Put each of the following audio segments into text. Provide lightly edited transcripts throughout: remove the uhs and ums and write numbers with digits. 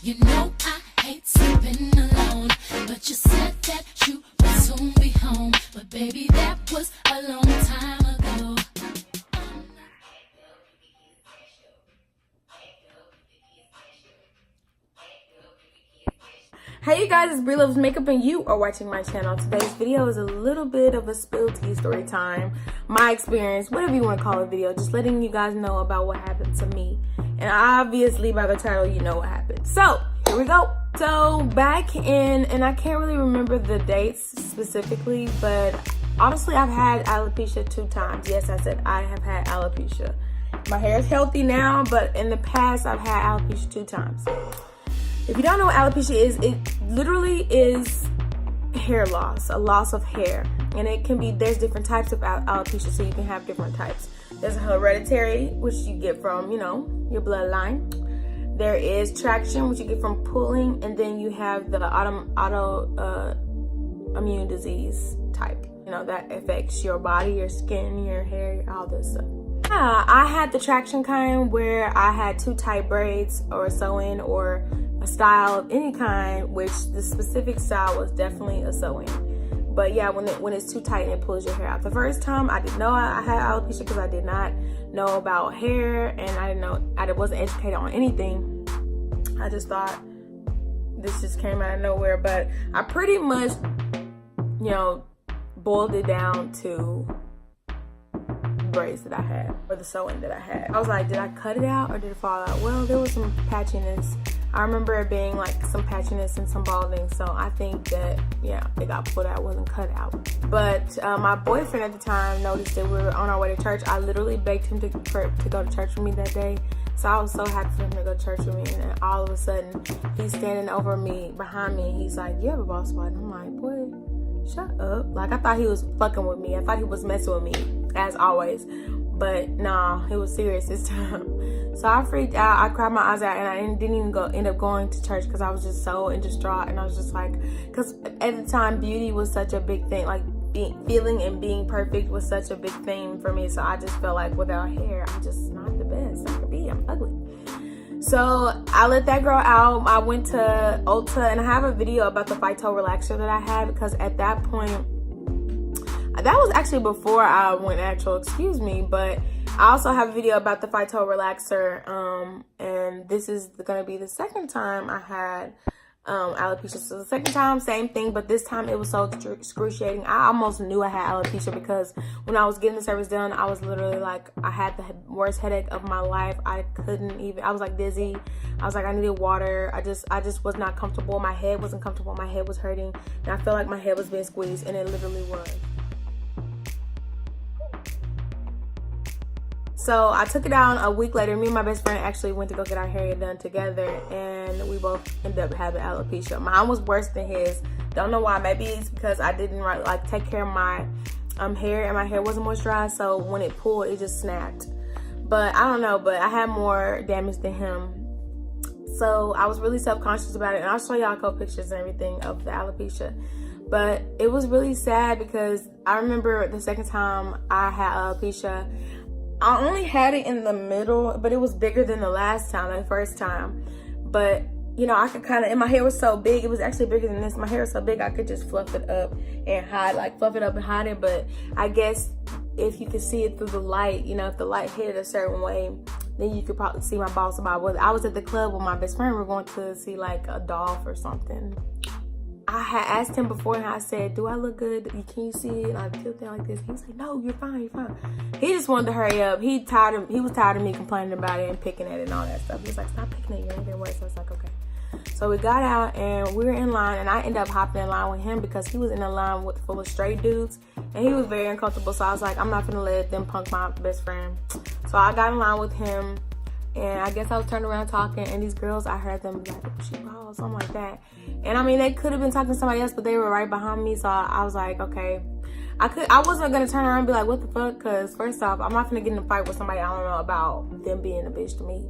You know I hate sleeping alone, but you said that you would soon be home. But baby, that was a long time ago. Hey you guys, it's BrieLovesMakeup and you are watching my channel. Today's video is a little bit of a spill tea story time. My experience, whatever you want to call a video, just letting you guys know about what happened to me. And obviously by the title, you know what happened. So, here we go. So, back in, and I can't really remember the dates specifically, but honestly, I've had alopecia 2 times. Yes, I said I have had alopecia. My hair is healthy now, but in the past, I've had alopecia 2 times. If you don't know what alopecia is, it literally is hair loss, a loss of hair. And it can be, there's different types of alopecia, so you can have different types. There's hereditary, which you get from, you know, your bloodline. There is traction, which you get from pulling. And then you have the autoimmune disease type, you know, that affects your body, your skin, your hair, all this stuff. Yeah, I had the traction kind where I had 2 tight braids or sew-in or a style of any kind, which the specific style was definitely a sew-in. But yeah, when it's too tight and it pulls your hair out. The first time I didn't know I had alopecia because I did not know about hair and I wasn't educated on anything. I just thought this just came out of nowhere. But I pretty much, you know, boiled it down to braids that I had, or the sewing that I had. I was like, did I cut it out or did it fall out? Well, there was some patchiness. I remember it being like some patchiness and some balding, so I think that, yeah, it got pulled out, wasn't cut out. But my boyfriend at the time noticed that we were on our way to church. I literally begged him to go to church with me that day. So I was so happy for him to go to church with me, and then all of a sudden, he's standing over me, behind me, and he's like, you have a bald spot? And I'm like, boy, shut up. Like, I thought he was fucking with me. I thought he was messing with me, as always. But nah, it was serious this time. So I freaked out. I cried my eyes out, and I didn't even end up going to church because I was just so distraught. And I was just like, because at the time, beauty was such a big thing. Like, feeling and being perfect was such a big thing for me. So I just felt like without hair, I'm just not the best I could be. I'm ugly. So I let that grow out. I went to Ulta, and I have a video about the phyto relaxer that I had, because at that point, that was actually before I went natural, excuse me, but I also have a video about the phyto relaxer, and this is gonna be the second time I had alopecia. So the second time, same thing, but this time it was so excruciating. I almost knew I had alopecia because when I was getting the service done, I was literally like, I had the worst headache of my life. I couldn't even, I was like dizzy. I was like, I needed water. I just was not comfortable. My head wasn't comfortable. My head was hurting, and I felt like my head was being squeezed, and it literally was. So I took it down a week later. Me and my best friend actually went to go get our hair done together, and we both ended up having alopecia. Mine was worse than his. Don't know why. Maybe it's because I didn't like take care of my hair, and my hair wasn't moisturized. So when it pulled, it just snapped. But I don't know. But I had more damage than him. So I was really self-conscious about it, and I'll show y'all a couple pictures and everything of the alopecia. But it was really sad because I remember the second time I had alopecia, I only had it in the middle, but it was bigger than the last time, the first time. But, you know, I could kind of, and my hair was so big, it was actually bigger than this. My hair was so big, I could just fluff it up and hide, like fluff it up and hide it. But I guess if you could see it through the light, you know, if the light hit it a certain way, then you could probably see my bald spot. I was at the club with my best friend. We were going to see like a dolphin or something. I had asked him before, and I said, do I look good? Can you see it? And I tilted like this. He was like, no, you're fine, you're fine. He just wanted to hurry up. He was tired of me complaining about it and picking at it and all that stuff. He was like, stop picking at it, you're gonna get worse. So I was like, okay. So we got out, and we were in line, and I ended up hopping in line with him because he was in a line full of straight dudes, and he was very uncomfortable. So I was like, I'm not gonna let them punk my best friend. So I got in line with him, and I guess I was turning around talking, and these girls, I heard them like, oh, she bald, something like that. And I mean, they could have been talking to somebody else, but they were right behind me. So I was like, okay. I wasn't gonna turn around and be like, what the fuck? Because first off, I'm not gonna get in a fight with somebody I don't know about them being a bitch to me.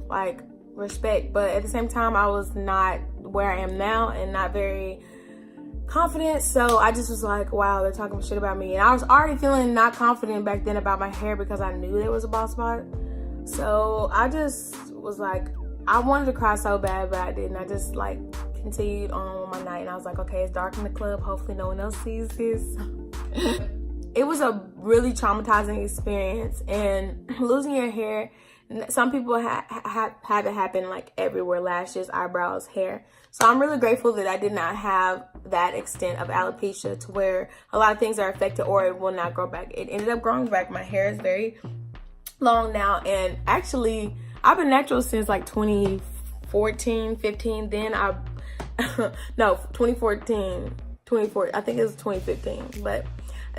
Like, respect. But at the same time, I was not where I am now and not very confident. So I just was like, wow, they're talking shit about me. And I was already feeling not confident back then about my hair because I knew there was a bald spot. So I just was like, I wanted to cry so bad, but I didn't. I just like continued on with my night, and I was like, okay, it's dark in the club. Hopefully no one else sees this. It was a really traumatizing experience, and losing your hair, some people have it happen like everywhere: lashes, eyebrows, hair. So I'm really grateful that I did not have that extent of alopecia to where a lot of things are affected or it will not grow back. It ended up growing back. My hair is very long now, and actually I've been natural since like 2014, 15. Then no, 2014, I think it was 2015. But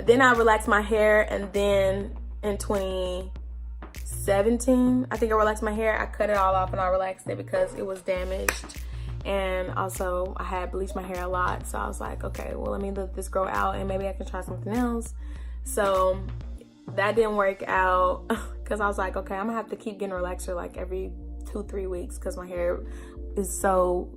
then I relaxed my hair, and then in 2017, I think I relaxed my hair. I cut it all off and I relaxed it because it was damaged. And also I had bleached my hair a lot. So I was like, okay, well, let me let this grow out and maybe I can try something else. So that didn't work out because I was like, okay, I'm gonna have to keep getting a relaxer like every 2-3 weeks because my hair is so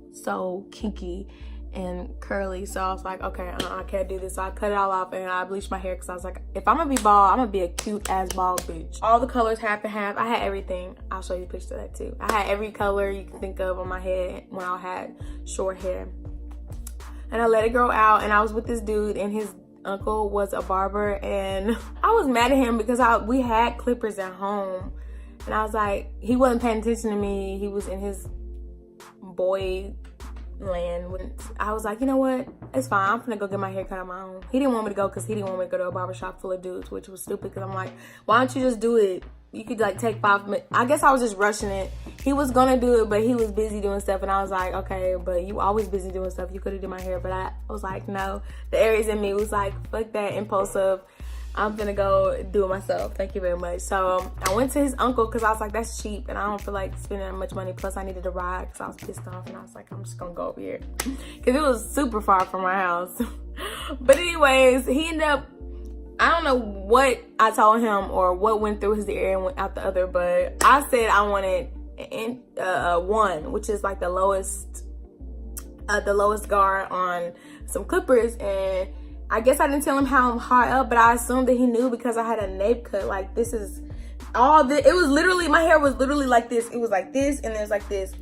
kinky and curly. So I was like, okay, I can't do this. So I cut it all off and I bleached my hair because I was like, if I'm gonna be bald, I'm gonna be a cute ass bald bitch. All the colors half and half. I had everything. I'll show you a picture of that too. I had every color you can think of on my head when I had short hair. And I let it grow out, and I was with this dude, and his uncle was a barber, and I was mad at him because we had clippers at home, and I was like, he wasn't paying attention to me. He was in his boy land. When I was like, you know what, it's fine, I'm gonna go get my hair cut on my own. He didn't want me to go because he didn't want me to go to a barbershop full of dudes, which was stupid because I'm like, why don't you just do it? You could like take 5 minutes. I guess I was just rushing it. He was gonna do it, but he was busy doing stuff, and I was like, okay, but you always busy doing stuff. You could have did my hair. But I was like, no. The Aries in me was like, fuck that, impulsive. I'm gonna go do it myself. Thank you very much. So I went to his uncle because I was like, that's cheap, and I don't feel like spending that much money. Plus I needed a ride because I was pissed off, and I was like, I'm just gonna go over here because it was super far from my house. But anyways, he ended up, I don't know what I told him or what went through his ear and went out the other, but I said I wanted one, which is like the lowest guard on some clippers. And I guess I didn't tell him how high up, but I assumed that he knew because I had a nape cut. Like, this is all this. It was literally, my hair was literally like this. It was like this, and there's like this.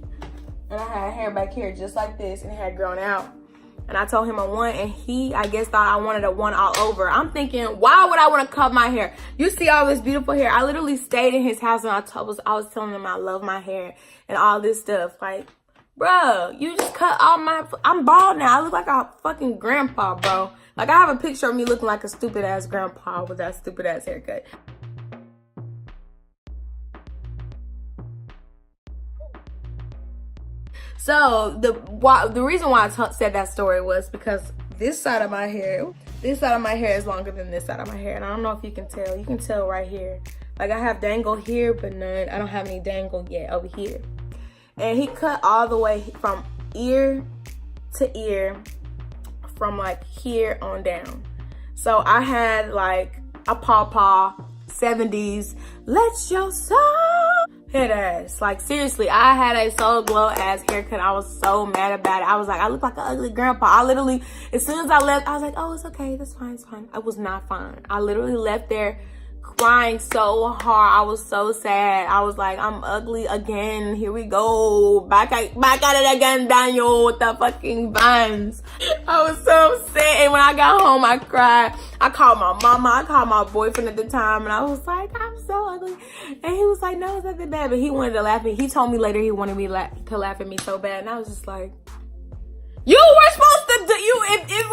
And I had hair back here just like this, and it had grown out. And I told him a 1, and he, I guess, thought I wanted a 1 all over. I'm thinking, why would I want to cut my hair? You see all this beautiful hair. I literally stayed in his house, and I was telling him I love my hair and all this stuff. Like, bro, you just cut all my, I'm bald now. I look like a fucking grandpa, bro. Like, I have a picture of me looking like a stupid ass grandpa with that stupid ass haircut. So the reason why I said that story was because this side of my hair is longer than this side of my hair. And I don't know if you can tell. You can tell right here. Like, I have dangle here, but none. I don't have any dangle yet over here. And he cut all the way from ear to ear, from like here on down. So I had like a pawpaw 70s, let your soul head ass. Like, seriously, I had a soul glow ass haircut. I was so mad about it. I was like, I look like an ugly grandpa. I literally, as soon as I left, I was like, oh, it's okay, that's fine, it's fine. I was not fine. I literally left there crying so hard. I was so sad. I was like, I'm ugly again. Here we go. Back at it again, Daniel, with the fucking buns. I was so upset. And when I got home, I cried. I called my mama. I called my boyfriend at the time. And I was like, I'm so ugly. And he was like, no, it's not that bad. But he wanted to laugh at me. He told me later he wanted me to laugh at me so bad. And I was just like, you were supposed to do, if it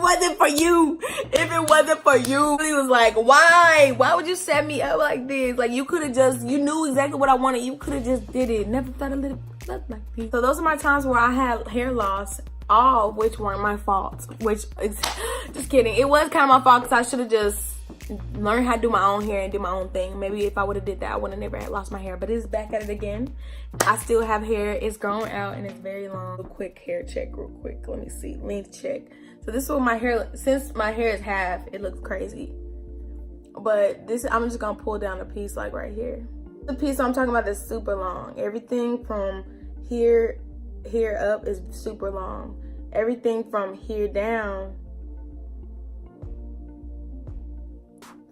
wasn't for you. If it wasn't for you. He was like, why would you set me up like this? Like, you could have just, you knew exactly what I wanted. You could have just did it. Never thought a little like this. So those are my times where I had hair loss, all of which weren't my fault. Which, just kidding. It was kind of my fault because I should have just learned how to do my own hair and do my own thing. Maybe if I would have did that, I would have never had lost my hair. But it's back at it again. I still have hair. It's grown out and it's very long. A quick hair check real quick. Let me see. Length check. So this is what my hair, since my hair is half, it looks crazy. But this, I'm just gonna pull down a piece like right here. The piece I'm talking about is super long. Everything from here up is super long. Everything from here down,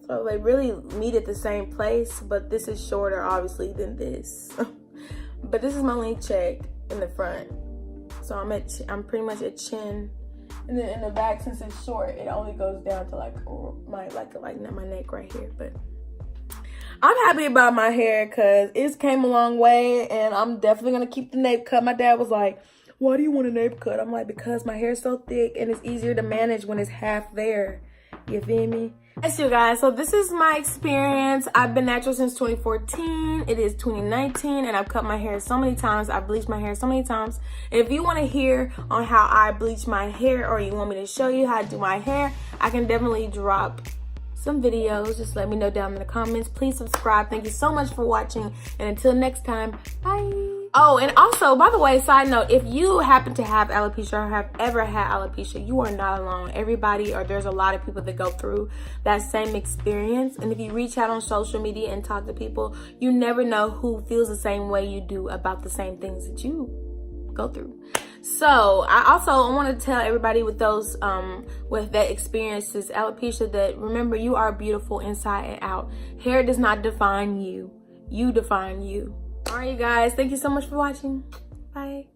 so they really meet at the same place, but this is shorter obviously than this. but this is my only check in the front. So I'm pretty much at chin. And then in the back, since it's short, it only goes down to like my neck right here. But I'm happy about my hair because it's came a long way, and I'm definitely gonna keep the nape cut. My dad was like, "Why do you want a nape cut?" I'm like, because my hair is so thick and it's easier to manage when it's half there. You feel me? Yes, you guys, so this is my experience. I've been natural since 2014. It is 2019, and I've cut my hair so many times. I've bleached my hair so many times. And if you want to hear on how I bleach my hair, or you want me to show you how to do my hair, I can definitely drop some videos. Just let me know down in the comments. Please subscribe. Thank you so much for watching, and until next time, bye. Oh, and also, by the way, side note, if you happen to have alopecia or have ever had alopecia, you are not alone. Everybody, or there's a lot of people that go through that same experience. And if you reach out on social media and talk to people, you never know who feels the same way you do about the same things that you go through. So I also want to tell everybody with those with that experiences alopecia, that remember, you are beautiful inside and out. Hair does not define you. You define you. All right, you guys, thank you so much for watching. Bye.